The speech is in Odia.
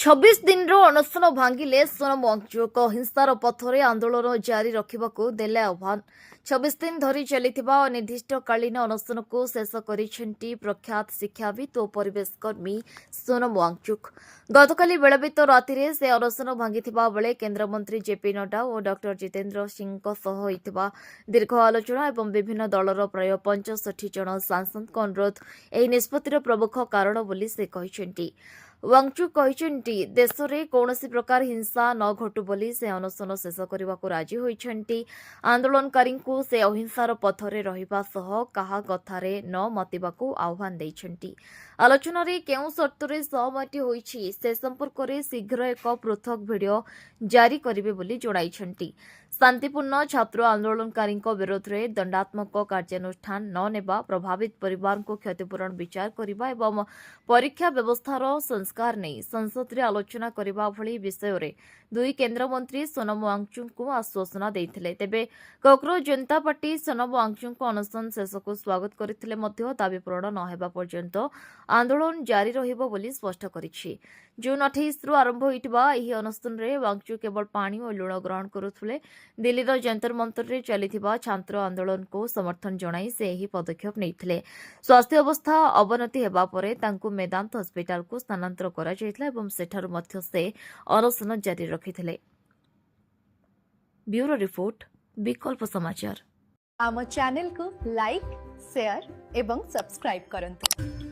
26 ଦିନର ଅନଶନ ଭାଙ୍ଗିଲେ ସୋନମ ୱାଙ୍ଗଚୁକ୍ ହିଂସାର ପଥରେ ଆନ୍ଦୋଳନ ଜାରି ରଖିବାକୁ ଦେଲେ ଆହ୍ୱାନ। 26 ଦିନ ଧରି ଚାଲିଥିବା ଅନିର୍ଦ୍ଦିଷ୍ଟକାଳୀନ ଅନଶନକୁ ଶେଷ କରିଛନ୍ତି ପ୍ରଖ୍ୟାତ ଶିକ୍ଷାବିତ୍ ଓ ପରିବେଶ କର୍ମୀ ସୋନମ ୱାଙ୍ଗଚୁକ୍। ଗତକାଲି ବିଳମ୍ବିତ ରାତିରେ ସେ ଅନଶନ ଭାଙ୍ଗିଥିବା ବେଳେ କେନ୍ଦ୍ରମନ୍ତ୍ରୀ ଜେପି ନଡ୍ଡା ଓ ଡକ୍ଟର ଜିତେନ୍ଦ୍ର ସିଂଙ୍କ ସହ ହୋଇଥିବା ଦୀର୍ଘ ଆଲୋଚନା ଏବଂ ବିଭିନ୍ନ ଦଳର ପ୍ରାୟ 65 ଜଣ ସାଂସଦଙ୍କ ଅନୁରୋଧ ଏହି ନିଷ୍ପତ୍ତିର ପ୍ରମୁଖ କାରଣ ବୋଲି ସେ କହିଛନ୍ତି। ୱାଙ୍ଗଚୁକ୍ କହିଛନ୍ତି ଦେଶରେ କୌଣସି ପ୍ରକାର ହିଂସା ନ ଘଟୁ ବୋଲି ସେ ଅନଶନ ଶେଷ କରିବାକୁ ରାଜି ହୋଇଛନ୍ତି। ଆନ୍ଦୋଳନକାରୀଙ୍କୁ ସେ ଅହିଂସାର ପଥରେ ରହିବା ସହ କାହା କଥାରେ ନ ମତିବାକୁ ଆହ୍ୱାନ ଦେଇଛନ୍ତି। ଆଲୋଚନାରେ କେଉଁ ସର୍ତ୍ତରେ ସହମତି ହୋଇଛି ସେ ସମ୍ପର୍କରେ ଶୀଘ୍ର ଏକ ପୃଥକ ଭିଡିଓ ଜାରି କରିବେ ବୋଲି ଜଣାଇଛନ୍ତି। ଶାନ୍ତିପୂର୍ଣ୍ଣ ଛାତ୍ର ଆନ୍ଦୋଳନକାରୀଙ୍କ ବିରୋଧରେ ଦଣ୍ଡାତ୍ମକ କାର୍ଯ୍ୟାନୁଷ୍ଠାନ ନ ନେବା, ପ୍ରଭାବିତ ପରିବାରଙ୍କୁ କ୍ଷତିପୂରଣ ବିଚାର କରିବା ଏବଂ ପରୀକ୍ଷା ବ୍ୟବସ୍ଥାର ସଂସ୍କାର ନେଇ ସଂସଦରେ ଆଲୋଚନା କରିବା ଭଳି ବିଷୟରେ ଦୁଇ କେନ୍ଦ୍ରମନ୍ତ୍ରୀ ସୋନମ ୱାଙ୍ଗଚୁକ୍ଙ୍କୁ ଆଶ୍ୱାସନା ଦେଇଥିଲେ। ତେବେ କକରୋଜ ଜନତା ପାର୍ଟି ସୋନମ ୱାଙ୍ଗଚୁକ୍ଙ୍କ ଅନଶନ ଶେଷକୁ ସ୍ୱାଗତ କରିଥିଲେ ମଧ୍ୟ ଦାବି ପୂରଣ ନ ହେବା ପର୍ଯ୍ୟନ୍ତ ଆନ୍ଦୋଳନ ଜାରି ରହିବ ବୋଲି ସ୍ପଷ୍ଟ କରିଛି। ଜୁନ୍ 28ରୁ ଆରମ୍ଭ ହୋଇଥିବା ଏହି ଅନଶନରେ ୱାଙ୍ଗଚୁକ୍ କେବଳ ପାଣି ଓ ଲୁଣ ଗ୍ରହଣ କରୁଥିଲେ। ଦିଲ୍ଲୀର ଯନ୍ତର ମନ୍ତରରେ ଚାଲିଥିବା ଛାତ୍ର ଆନ୍ଦୋଳନକୁ ସମର୍ଥନ ଜଣାଇ ସେ ଏହି ପଦକ୍ଷେପ ନେଇଥିଲେ। ସ୍ୱାସ୍ଥ୍ୟ ଅବସ୍ଥା ଅବନତି ହେବା ପରେ ତାଙ୍କୁ ମେଦାନ୍ତ ହସ୍ପିଟାଲକୁ ସ୍ଥାନାନ୍ତର କରାଯାଇଥିଲା ଏବଂ ସେଠାରୁ ମଧ୍ୟ ସେ ଅନଶନ ଜାରି ରଖିଥିଲେ। ବ୍ୟୁରୋ ରିପୋର୍ଟ, ବିକଳ୍ପ ସମାଚାର। ଆମ ଚ୍ୟାନେଲକୁ ଲାଇକ୍, ସେୟାର ଏବଂ ସବସ୍କ୍ରାଇब କରନ୍ତୁ।